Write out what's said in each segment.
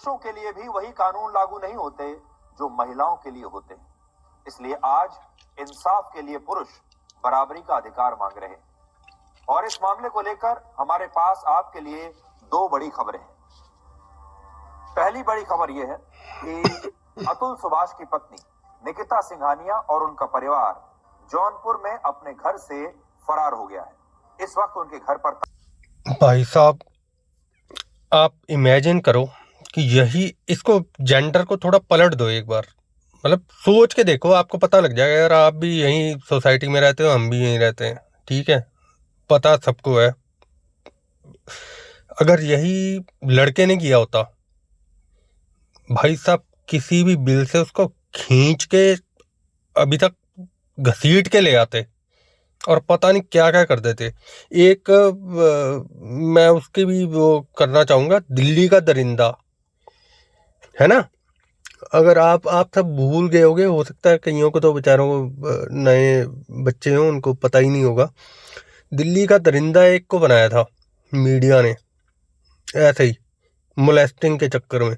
पुरुषों के लिए भी वही कानून लागू नहीं होते जो महिलाओं के लिए होते हैं। इसलिए आज इंसाफ के लिए पुरुष बराबरी का अधिकार मांग रहे हैं। और इस मामले को लेकर हमारे पास आपके लिए दो बड़ी खबरें हैं। पहली बड़ी खबर यह है कि अतुल सुभाष की पत्नी निकिता सिंघानिया और उनका परिवार जौनपुर में अपने घर से फरार हो गया है। इस वक्त उनके घर पर भाई साहब, आप इमेजिन करो कि यही, इसको जेंडर को थोड़ा पलट दो एक बार, मतलब सोच के देखो, आपको पता लग जाएगा। यार आप भी यहीं सोसाइटी में रहते हो, हम भी यहीं रहते हैं, ठीक है, पता सबको है। अगर यही लड़के ने किया होता, भाई साहब किसी भी बिल से उसको खींच के अभी तक घसीट के ले आते और पता नहीं क्या क्या कर देते। एक मैं उसकी भी वो करना चाहूँगा, दिल्ली का दरिंदा है ना। अगर आप सब भूल गए होगे, हो सकता है कईयों को तो बेचारों को, नए बच्चे हों, उनको पता ही नहीं होगा। दिल्ली का दरिंदा एक को बनाया था मीडिया ने, ऐसे ही मोलेस्टिंग के चक्कर में।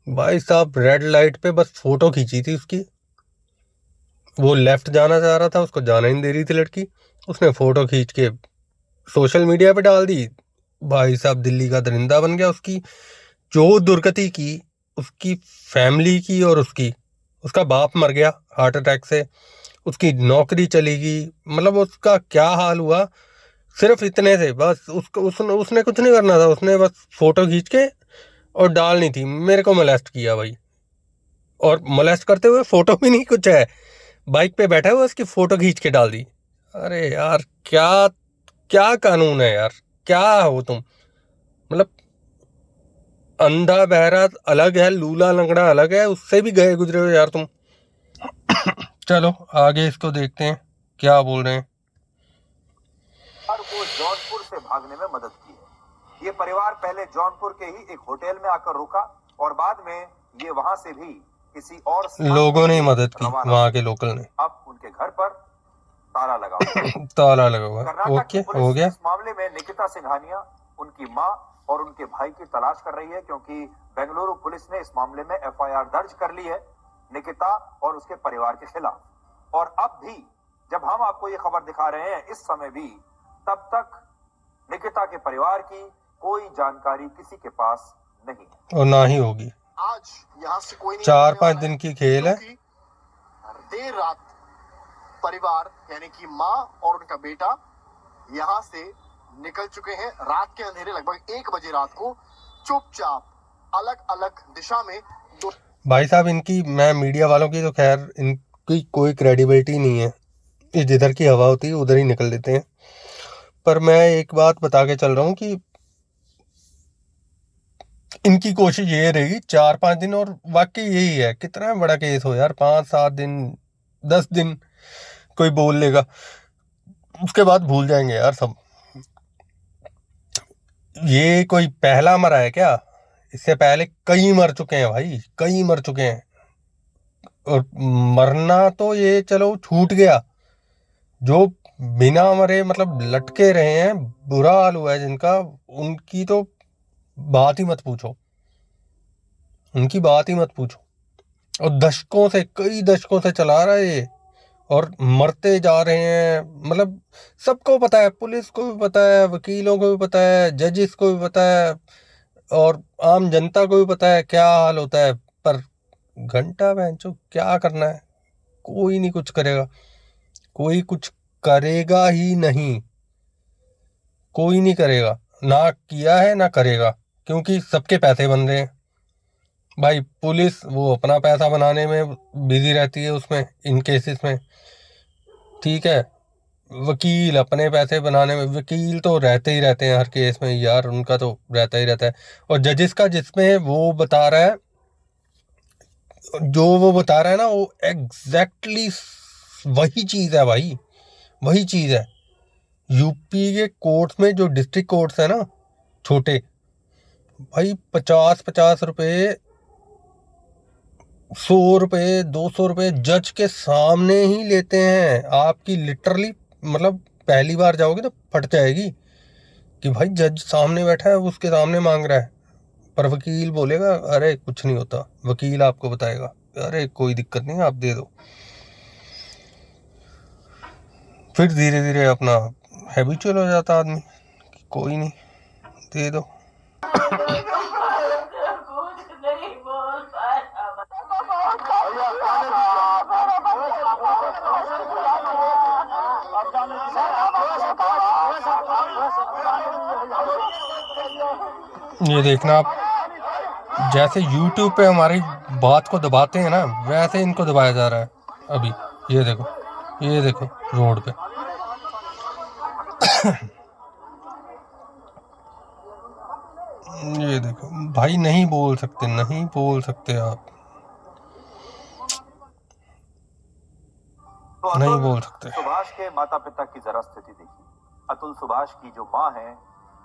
भाई साहब रेड लाइट पे बस फोटो खींची थी उसकी, वो लेफ्ट जाना चाह रहा था, उसको जाना ही नहीं दे रही थी लड़की, उसने फोटो खींच के सोशल मीडिया पे डाल दी। भाई साहब दिल्ली का दरिंदा बन गया। उसकी जो दुर्गति की उसकी फैमिली की, और उसका बाप मर गया हार्ट अटैक से, उसकी नौकरी चली गई, मतलब उसका क्या हाल हुआ। सिर्फ इतने से बस उसने कुछ नहीं करना था, उसने बस फोटो खींच के और डालनी थी, मेरे को मोलेस्ट किया भाई। और मोलेस्ट करते हुए फोटो भी नहीं कुछ है, बाइक पे बैठा हुआ उसकी फोटो खींच के डाल दी। अरे यार क्या क्या कानून है यार, क्या हो तुम। मतलब अंधा बहरा अलग है, लूला लंगड़ा अलग है, उससे भी गए गुजरे हो यार तुम। चलो आगे इसको देखते हैं क्या बोल रहे हैं। को जौनपुर से भागने में मदद की है। ये परिवार पहले जौनपुर के ही एक होटल में आकर रुका और बाद में ये वहां से भी किसी और लोगों ने मदद की, वहां के लोकल ने। अब उनके घर पर ताला लगा ताला लगा हुआ। कर्नाटक ओके, पुलिस हो गया। इस मामले में निकिता सिंघानिया, उनकी मां और उनके भाई की तलाश कर रही है, क्योंकि बेंगलुरु पुलिस ने इस मामले में एफआईआर दर्ज कर ली है निकिता और उसके परिवार के खिलाफ। और अब भी जब हम आपको ये खबर दिखा रहे हैं, इस समय भी तब तक निकिता के परिवार की कोई जानकारी किसी के पास नहीं है और ना ही होगी। आज यहाँ से कोई नहीं, 4-5 दिन की खेल है। देर रात परिवार यानी कि माँ और उनका बेटा यहाँ से निकल चुके हैं। रात के अंधेरे लगभग 1 बजे रात को चुपचाप अलग अलग दिशा में भाई साहब इनकी, मैं मीडिया वालों की तो खैर इनकी कोई क्रेडिबिलिटी नहीं है, जिधर की हवा होती है उधर ही निकल देते हैं। पर मैं एक बात बता के चल रहा हूँ कि इनकी कोशिश ये रहेगी 4-5 दिन, और वाकई यही है। कितना बड़ा केस हो यार, 5-7 दिन 10 दिन कोई बोल लेगा, उसके बाद भूल जाएंगे यार सब। ये कोई पहला मरा है क्या? इससे पहले कई मर चुके हैं भाई, कई मर चुके हैं। और मरना तो ये चलो छूट गया, जो बिना मरे मतलब लटके रहे हैं, बुरा हाल हुआ है जिनका, उनकी तो बात ही मत पूछो, उनकी बात ही मत पूछो। और दशकों से, कई दशकों से चला रहा है ये, और मरते जा रहे हैं। मतलब सबको पता है, पुलिस को भी पता है, वकीलों को भी पता है, जजेस को भी पता है, और आम जनता को भी पता है क्या हाल होता है। पर घंटा बेंचो क्या करना है, कोई नहीं कुछ करेगा, कोई कुछ करेगा ही नहीं, कोई नहीं करेगा, ना किया है ना करेगा, क्योंकि सबके पैसे बन रहे हैं भाई। पुलिस वो अपना पैसा बनाने में बिजी रहती है उसमें, इन केसेस में, ठीक है। वकील अपने पैसे बनाने में, वकील तो रहते ही रहते हैं हर केस में यार, उनका तो रहता ही रहता है। और जजेस का जिसमें वो बता रहा है, जो वो बता रहा है ना, वो एग्जैक्टली वही चीज़ है भाई, वही चीज़ है। यूपी के कोर्ट्स में, जो डिस्ट्रिक्ट कोर्ट्स है ना छोटे, भाई 50-50 रुपये, 100 रुपये, 200 रुपये जज के सामने ही लेते हैं। आपकी लिटरली मतलब पहली बार जाओगे तो फट जाएगी कि भाई जज सामने बैठा है, उसके सामने मांग रहा है पर वकील बोलेगा अरे कुछ नहीं होता, वकील आपको बताएगा अरे कोई दिक्कत नहीं आप दे दो। फिर धीरे धीरे अपना हैबिचुअल हो जाता आदमी, कोई नहीं दे दो। ये देखना आप, जैसे YouTube पे हमारी बात को दबाते हैं ना, वैसे इनको दबाया जा रहा है अभी। ये देखो रोड पे। ये देखो भाई, नहीं बोल सकते आप, तो नहीं अतुल बोल सकते। सुभाष के माता पिता की जरा स्थिति देखिए। अतुल सुभाष की जो माँ है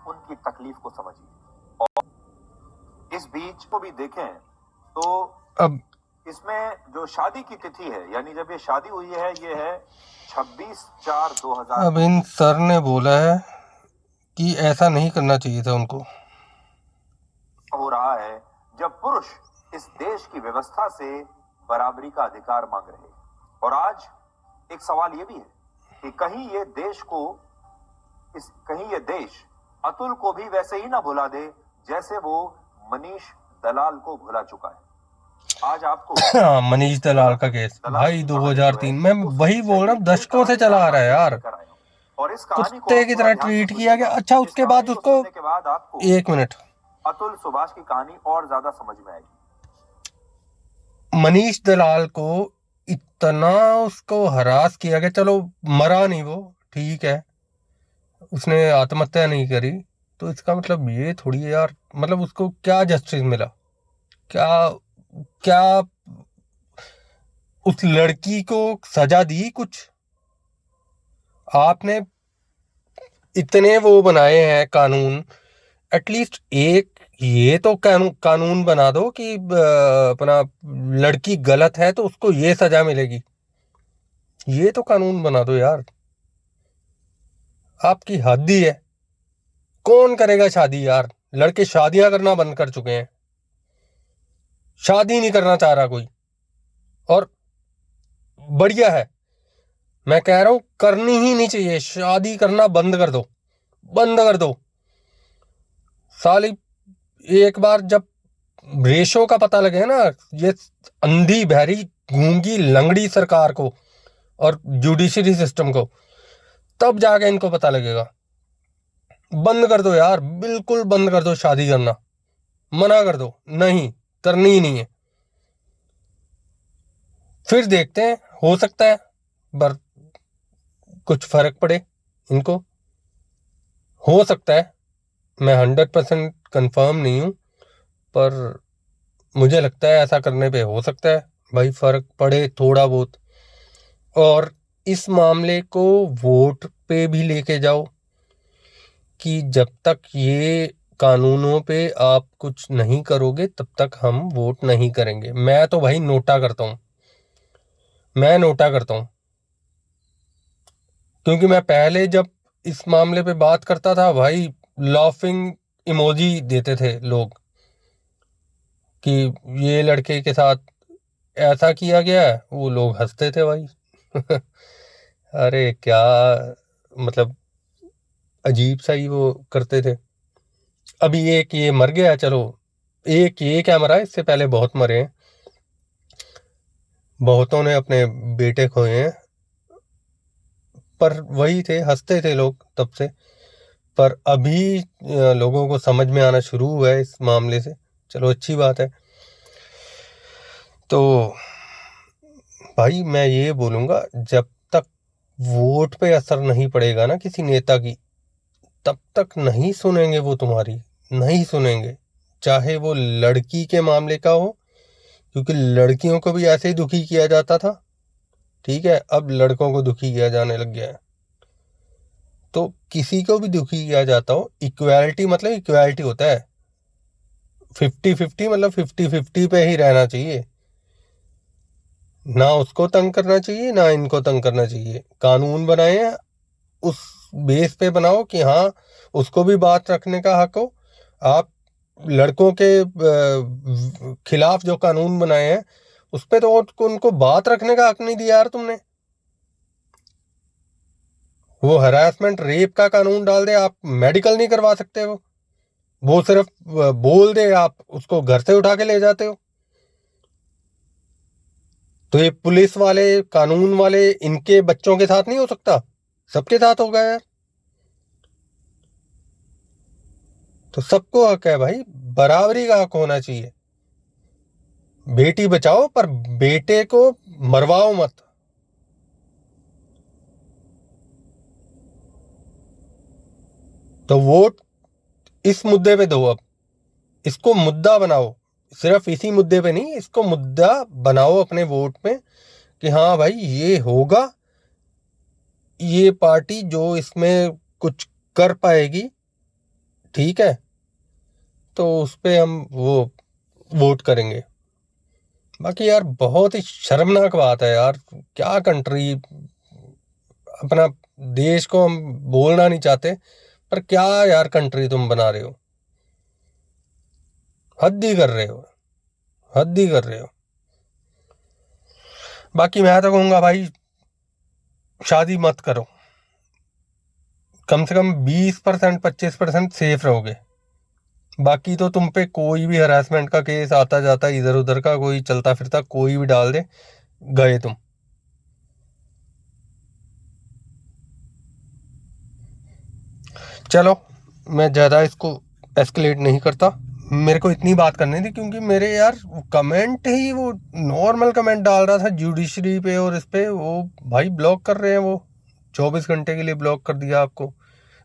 उनकी तकलीफ को समझिए, और इस बीच को भी देखें तो अब इसमें जो शादी की तिथि है, यानी जब ये शादी हुई है, ये है 26/4/2000। अब इन सर ने बोला है कि ऐसा नहीं करना चाहिए था उनको। हो रहा है जब पुरुष इस देश की व्यवस्था से बराबरी का अधिकार मांग रहे हैं। और आज एक सवाल ये भी है कि कहीं ये देश अतुल को भी वैसे ही ना भुला दे जैसे वो मनीष दलाल को भुला चुका है। आज आपको हाँ, मनीष दलाल का केस भाई 2003 में, वही बोल रहा हूँ, दशकों से चला आ रहा है यार। और इस कहानी को कुत्ते की तरह ट्रीट किया गया। अच्छा, उसके बाद उसको के बाद आपको 1 मिनट, अतुल सुभाष की कहानी और ज्यादा समझ में आएगी। मनीष दलाल को इतना उसको हरास किया गया, चलो मरा नहीं वो, ठीक है, उसने आत्महत्या नहीं करी, तो इसका मतलब ये थोड़ी है यार, मतलब उसको क्या जस्टिस मिला, क्या उस लड़की को सजा दी कुछ? आपने इतने वो बनाए हैं कानून, एटलीस्ट एक ये तो कानून बना दो कि अपना लड़की गलत है तो उसको ये सजा मिलेगी, ये तो कानून बना दो यार। आपकी हद ही है। कौन करेगा शादी यार? लड़के शादियां करना बंद कर चुके हैं, शादी नहीं करना चाह रहा कोई। और बढ़िया है, मैं कह रहा हूं करनी ही नहीं चाहिए, शादी करना बंद कर दो। साली एक बार जब रेशो का पता लगे ना, ये अंधी बहरी गूंगी लंगड़ी सरकार को और जुडिशरी सिस्टम को, तब जाके इनको पता लगेगा। बंद कर दो यार, बिल्कुल बंद कर दो शादी करना, मना कर दो, नहीं करनी ही नहीं है। फिर देखते हैं, हो सकता है पर कुछ फर्क पड़े इनको, हो सकता है, मैं 100% कंफर्म नहीं हूं, पर मुझे लगता है ऐसा करने पे हो सकता है भाई फर्क पड़े थोड़ा बहुत। और इस मामले को वोट पे भी लेके जाओ कि जब तक ये कानूनों पे आप कुछ नहीं करोगे तब तक हम वोट नहीं करेंगे। मैं तो भाई नोटा करता हूं, क्योंकि मैं पहले जब इस मामले पे बात करता था भाई, लाफिंग इमोजी देते थे लोग कि ये लड़के के साथ ऐसा किया गया है, वो लोग हंसते थे भाई। अरे क्या, मतलब अजीब सा ही वो करते थे। अभी एक ये मर गया, चलो एक ये क्या मरा, इससे पहले बहुत मरे हैं, बहुतों ने अपने बेटे खोए हैं, पर वही थे, हंसते थे लोग तब से। पर अभी लोगों को समझ में आना शुरू हुआ है इस मामले से, चलो अच्छी बात है। तो भाई मैं ये बोलूँगा, जब तक वोट पे असर नहीं पड़ेगा ना किसी नेता की, तब तक नहीं सुनेंगे वो तुम्हारी, नहीं सुनेंगे, चाहे वो लड़की के मामले का हो, क्योंकि लड़कियों को भी ऐसे ही दुखी किया जाता था, ठीक है, अब लड़कों को दुखी किया जाने लग गया है। तो किसी को भी दुखी किया जाता हो, इक्वालिटी मतलब इक्वालिटी होता है, 50-50 मतलब 50-50 पे ही रहना चाहिए, ना उसको तंग करना चाहिए ना इनको तंग करना चाहिए। कानून बनाए हैं उस बेस पे बनाओ कि हाँ उसको भी बात रखने का हक हो, आप लड़कों के खिलाफ जो कानून बनाए हैं उस पे तो उनको बात रखने का हक नहीं दिया यार तुमने। वो हरासमेंट रेप का कानून डाल दे, आप मेडिकल नहीं करवा सकते हो। वो सिर्फ बोल दे, आप उसको घर से उठा के ले जाते हो। तो ये पुलिस वाले, कानून वाले, इनके बच्चों के साथ नहीं हो सकता, सबके साथ होगा यार। तो सबको हक है भाई, बराबरी का हक होना चाहिए। बेटी बचाओ पर बेटे को मरवाओ मत। तो वोट इस मुद्दे पे दो, अब इसको मुद्दा बनाओ, सिर्फ इसी मुद्दे पे नहीं, इसको मुद्दा बनाओ अपने वोट में कि हाँ भाई ये होगा, ये पार्टी जो इसमें कुछ कर पाएगी, ठीक है, तो उस पे हम वो वोट करेंगे। बाकी यार बहुत ही शर्मनाक बात है यार, क्या कंट्री, अपना देश को हम बोलना नहीं चाहते पर क्या यार कंट्री तुम बना रहे हो, हद ही कर रहे हो, हद ही कर रहे हो। बाकी मैं तो कहूँगा भाई शादी मत करो, कम से कम 20% 25% सेफ रहोगे। बाकी तो तुम पे कोई भी हरासमेंट का केस आता जाता इधर उधर का कोई चलता फिरता कोई भी डाल दे, गए तुम। चलो मैं ज़्यादा इसको एस्केलेट नहीं करता, मेरे को इतनी बात करनी थी क्योंकि मेरे यार कमेंट ही वो नॉर्मल कमेंट डाल रहा था जुडिशरी पे और इस पे, वो भाई ब्लॉक कर रहे हैं, वो 24 घंटे के लिए ब्लॉक कर दिया आपको।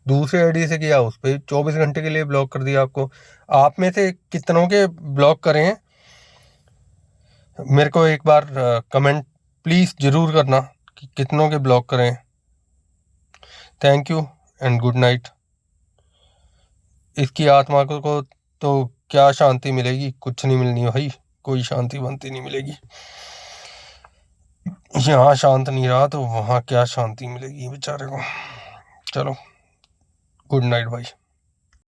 दूसरे आईडी से किया, उस पर 24 घंटे के लिए ब्लॉक कर दिया आपको। आप में से कितनों के ब्लॉक करे हैं मेरे को एक बार कमेंट प्लीज़ ज़रूर करना कि कितनों के ब्लॉक करें। Thank you and good night. इसकी आत्मा को तो क्या शांति मिलेगी, कुछ नहीं मिलनी भाई, कोई शांति बनती नहीं मिलेगी। यहाँ शांत नहीं रहा तो वहाँ क्या शांति मिलेगी बेचारे को। चलो गुड नाइट भाई।